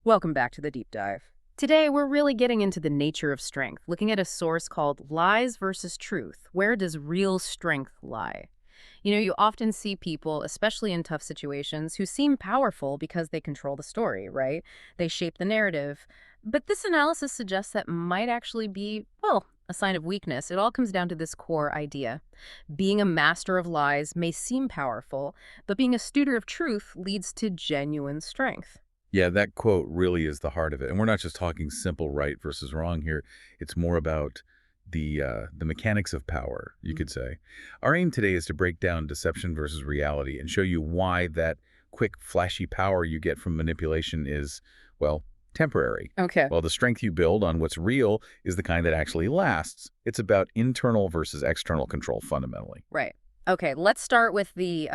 Welcome back to the deep dive. Today, we're really getting into the nature of strength, looking at a source called Lies versus Truth. Where does real strength lie? You often see people, especially in tough situations, who seem powerful because they control the story, right? They shape the narrative. But this analysis suggests that might actually be, well, a sign of weakness. It all comes down to this core idea. Being a master of lies may seem powerful, but being a student of truth leads to genuine strength. Yeah, that quote really is the heart of it. And we're not just talking simple right versus wrong here. It's more about the mechanics of power, you could say. Our aim today is to break down deception versus reality and show you why that quick, flashy power you get from manipulation is, well, temporary. Okay. While the strength you build on what's real is the kind that actually lasts. It's about internal versus external control fundamentally. Right. Okay, let's start with the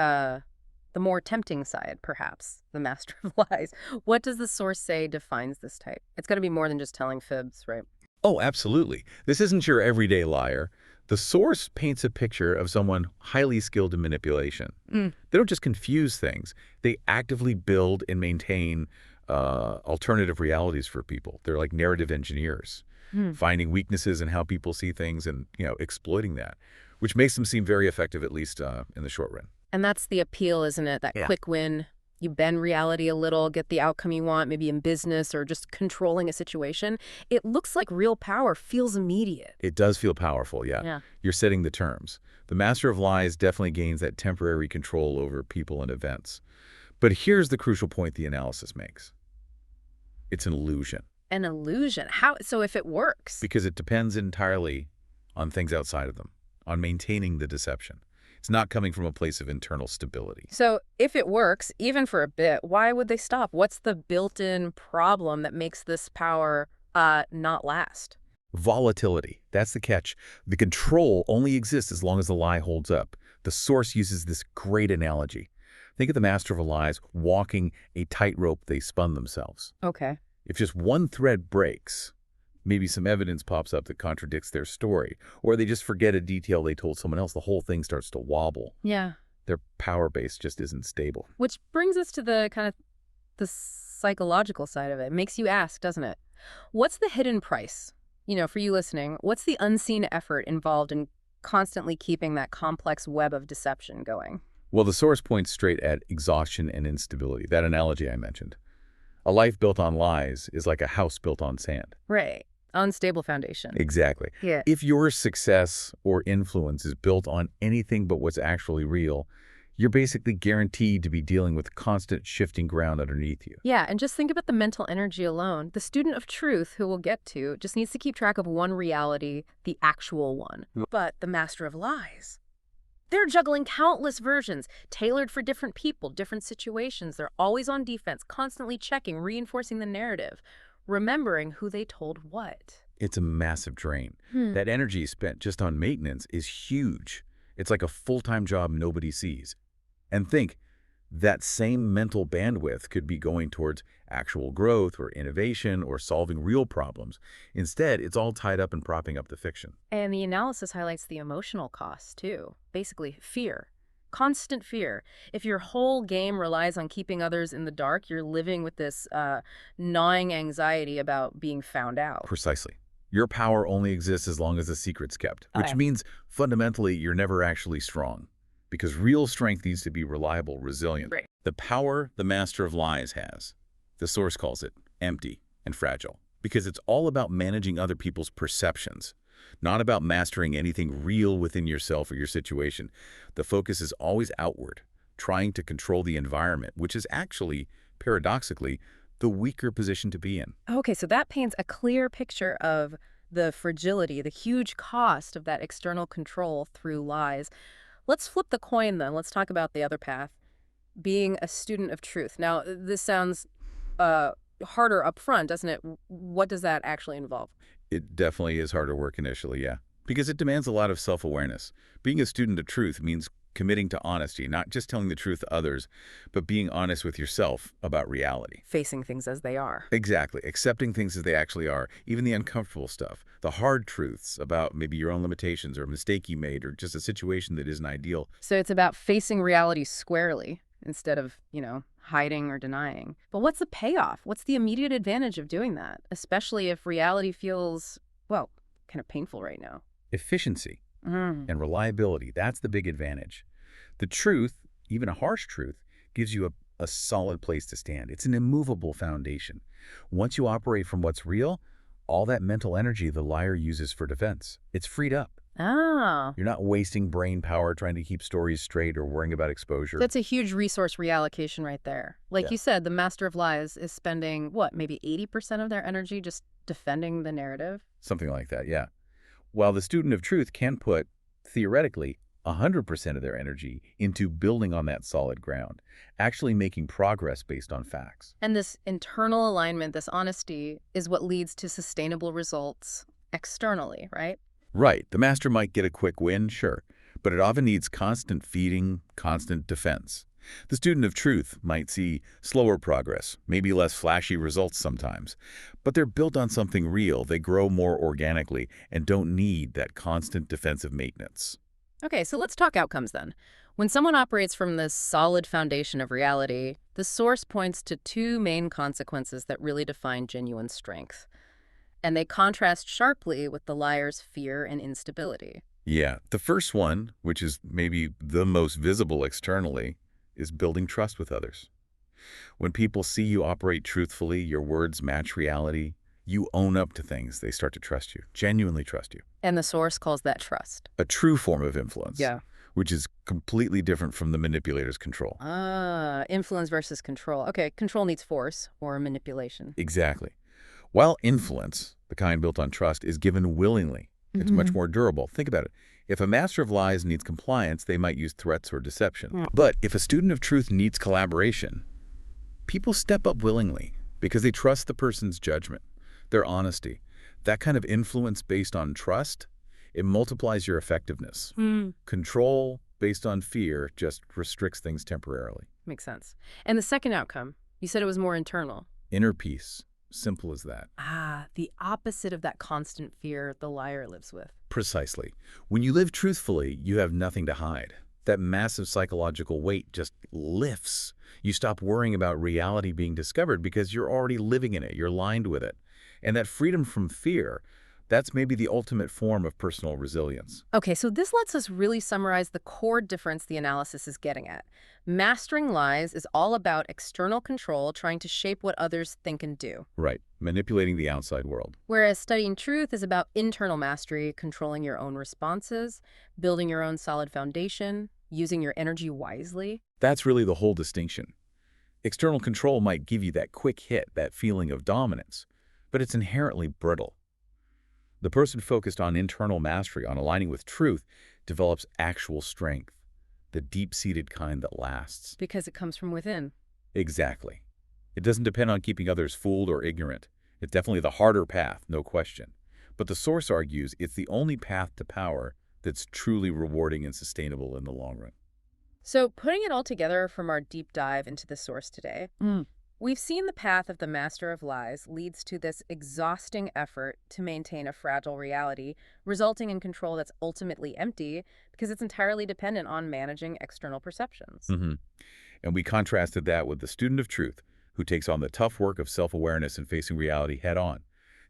more tempting side, perhaps, the master of lies. What does the source say defines this type? It's got to be more than just telling fibs, right? Oh, absolutely. This isn't your everyday liar. The source paints a picture of someone highly skilled in manipulation. Mm. They don't just confuse things. They actively build and maintain alternative realities for people. They're like narrative engineers, Hmm. finding weaknesses in how people see things and, exploiting that, which makes them seem very effective, at least in the short run. And that's the appeal, isn't it? That Yeah. quick win. You bend reality a little, get the outcome you want, maybe in business or just controlling a situation. It looks like real power feels immediate. It does feel powerful, yeah. Yeah. You're setting the terms. The master of lies definitely gains that temporary control over people and events. But here's the crucial point the analysis makes. It's an illusion, An illusion. How? So if it works. because it depends entirely on things outside of them, on maintaining the deception. It's not coming from a place of internal stability. So if it works, even for a bit, why would they stop? What's the built-in problem that makes this power not last? Volatility, that's the catch. The control only exists as long as the lie holds up. The source uses this great analogy. Think of the master of lies walking a tightrope they spun themselves. Okay. If just one thread breaks, maybe some evidence pops up that contradicts their story, or they just forget a detail they told someone else, the whole thing starts to wobble. Yeah. Their power base just isn't stable. Which brings us to the kind of the psychological side of it. It makes you ask, doesn't it? What's the hidden price? For you listening, what's the unseen effort involved in constantly keeping that complex web of deception going? Well, the source points straight at exhaustion and instability, that analogy I mentioned. A life built on lies is like a house built on sand. Right. Unstable foundation. Exactly. Yeah. If your success or influence is built on anything but what's actually real, you're basically guaranteed to be dealing with constant shifting ground underneath you. Yeah, and just think about the mental energy alone. The student of truth, who we'll get to, just needs to keep track of one reality, the actual one. But the master of lies, they're juggling countless versions, tailored for different people, different situations. They're always on defense, constantly checking, reinforcing the narrative, remembering who they told what. It's a massive drain. That energy spent just on maintenance is huge. It's like a full-time job nobody sees. And think, that same mental bandwidth could be going towards actual growth or innovation or solving real problems. Instead, it's all tied up in propping up the fiction. And the analysis highlights the emotional costs, too. Basically, fear. Constant fear. If your whole game relies on keeping others in the dark, you're living with this gnawing anxiety about being found out. Precisely. Your power only exists as long as the secret's kept, which Okay. means fundamentally you're never actually strong. Because real strength needs to be reliable, resilient. Right. The power the master of lies has, the source calls it empty and fragile. Because it's all about managing other people's perceptions, not about mastering anything real within yourself or your situation. The focus is always outward, trying to control the environment, which is actually, paradoxically, the weaker position to be in. Okay, so that paints a clear picture of the fragility, the huge cost of that external control through lies. Let's flip the coin then. Let's talk about the other path, being a student of truth. Now, this sounds harder up front, doesn't it? What does that actually involve? It definitely is harder work initially, yeah. Because it demands a lot of self-awareness. Being a student of truth means committing to honesty, not just telling the truth to others, but being honest with yourself about reality. Facing things as they are. Exactly. Accepting things as they actually are, even the uncomfortable stuff, the hard truths about maybe your own limitations or a mistake you made or just a situation that isn't ideal. So it's about facing reality squarely instead of, hiding or denying. But what's the payoff? What's the immediate advantage of doing that, especially if reality feels, well, kind of painful right now? Efficiency Mm. and reliability, that's the big advantage. The truth, even a harsh truth, gives you a solid place to stand. It's an immovable foundation. Once you operate from what's real, all that mental energy the liar uses for defense, it's freed up. Ah, You're not wasting brain power trying to keep stories straight or worrying about exposure. that's a huge resource reallocation right there. Like Yeah, you said, the master of lies is spending, what, maybe 80% of their energy just defending the narrative? something like that, yeah. While the student of truth can put, theoretically, 100% of their energy into building on that solid ground, actually making progress based on facts. And this internal alignment, this honesty, is what leads to sustainable results externally, right? Right, the master might get a quick win, sure, but it often needs constant feeding, constant defense. The student of truth might see slower progress, maybe less flashy results sometimes, but they're built on something real, they grow more organically, and don't need that constant defensive maintenance. Okay, so let's talk outcomes then. When someone operates from this solid foundation of reality, the source points to two main consequences that really define genuine strength. And they contrast sharply with the liar's fear and instability. Yeah, the first one, which is maybe the most visible externally, is building trust with others. When people see you operate truthfully, your words match reality, you own up to things, they start to trust you, genuinely trust you. And the source calls that trust. A true form of influence, Yeah. which is completely different from the manipulator's control. Ah, influence versus control. Okay, control needs force or manipulation. Exactly. While influence, the kind built on trust, is given willingly, it's much more durable. Think about it. If a master of lies needs compliance, they might use threats or deception. But if a student of truth needs collaboration, people step up willingly because they trust the person's judgment, their honesty. That kind of influence based on trust, it multiplies your effectiveness. Control based on fear just restricts things temporarily. Makes sense. And the second outcome, you said it was more internal. Inner peace, simple as that. Ah, the opposite of that constant fear the liar lives with. Precisely. When you live truthfully, you have nothing to hide. That massive psychological weight just lifts. You stop worrying about reality being discovered because you're already living in it. You're lined with it. And that freedom from fear, that's maybe the ultimate form of personal resilience. Okay, so this lets us really summarize the core difference the analysis is getting at. Mastering lies is all about external control, trying to shape what others think and do. Right. Manipulating the outside world. Whereas studying truth is about internal mastery, controlling your own responses, building your own solid foundation, using your energy wisely. That's really the whole distinction. External control might give you that quick hit, that feeling of dominance, but it's inherently brittle. The person focused on internal mastery, on aligning with truth, develops actual strength, the deep-seated kind that lasts. Because it comes from within. Exactly. It doesn't depend on keeping others fooled or ignorant. It's definitely the harder path, no question. But the source argues it's the only path to power that's truly rewarding and sustainable in the long run. So putting it all together from our deep dive into the source today, we've seen the path of the master of lies leads to this exhausting effort to maintain a fragile reality, resulting in control that's ultimately empty because it's entirely dependent on managing external perceptions. And we contrasted that with the student of truth, who takes on the tough work of self-awareness and facing reality head-on.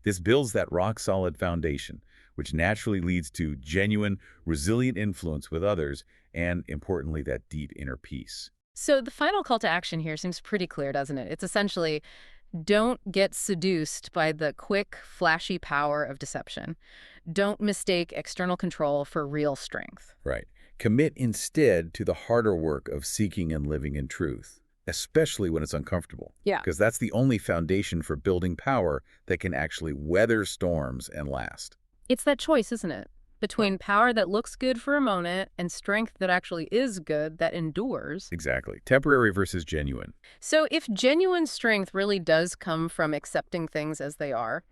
This builds that rock-solid foundation, which naturally leads to genuine, resilient influence with others and, importantly, that deep inner peace. So the final call to action here seems pretty clear, doesn't it? It's essentially, don't get seduced by the quick, flashy power of deception. Don't mistake external control for real strength. Right. Commit instead to the harder work of seeking and living in truth, especially when it's uncomfortable. Yeah. Because that's the only foundation for building power that can actually weather storms and last. It's that choice, isn't it? Between power that looks good for a moment and strength that actually is good, that endures. Exactly. Temporary versus genuine. So if genuine strength really does come from accepting things as they are,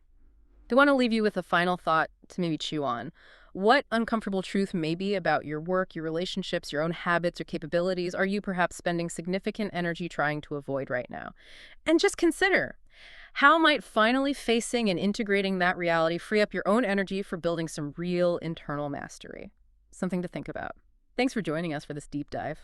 I want to leave you with a final thought to maybe chew on. What uncomfortable truth may be about your work, your relationships, your own habits or capabilities are you perhaps spending significant energy trying to avoid right now? And just consider, how might finally facing and integrating that reality free up your own energy for building some real internal mastery? Something to think about. Thanks for joining us for this deep dive.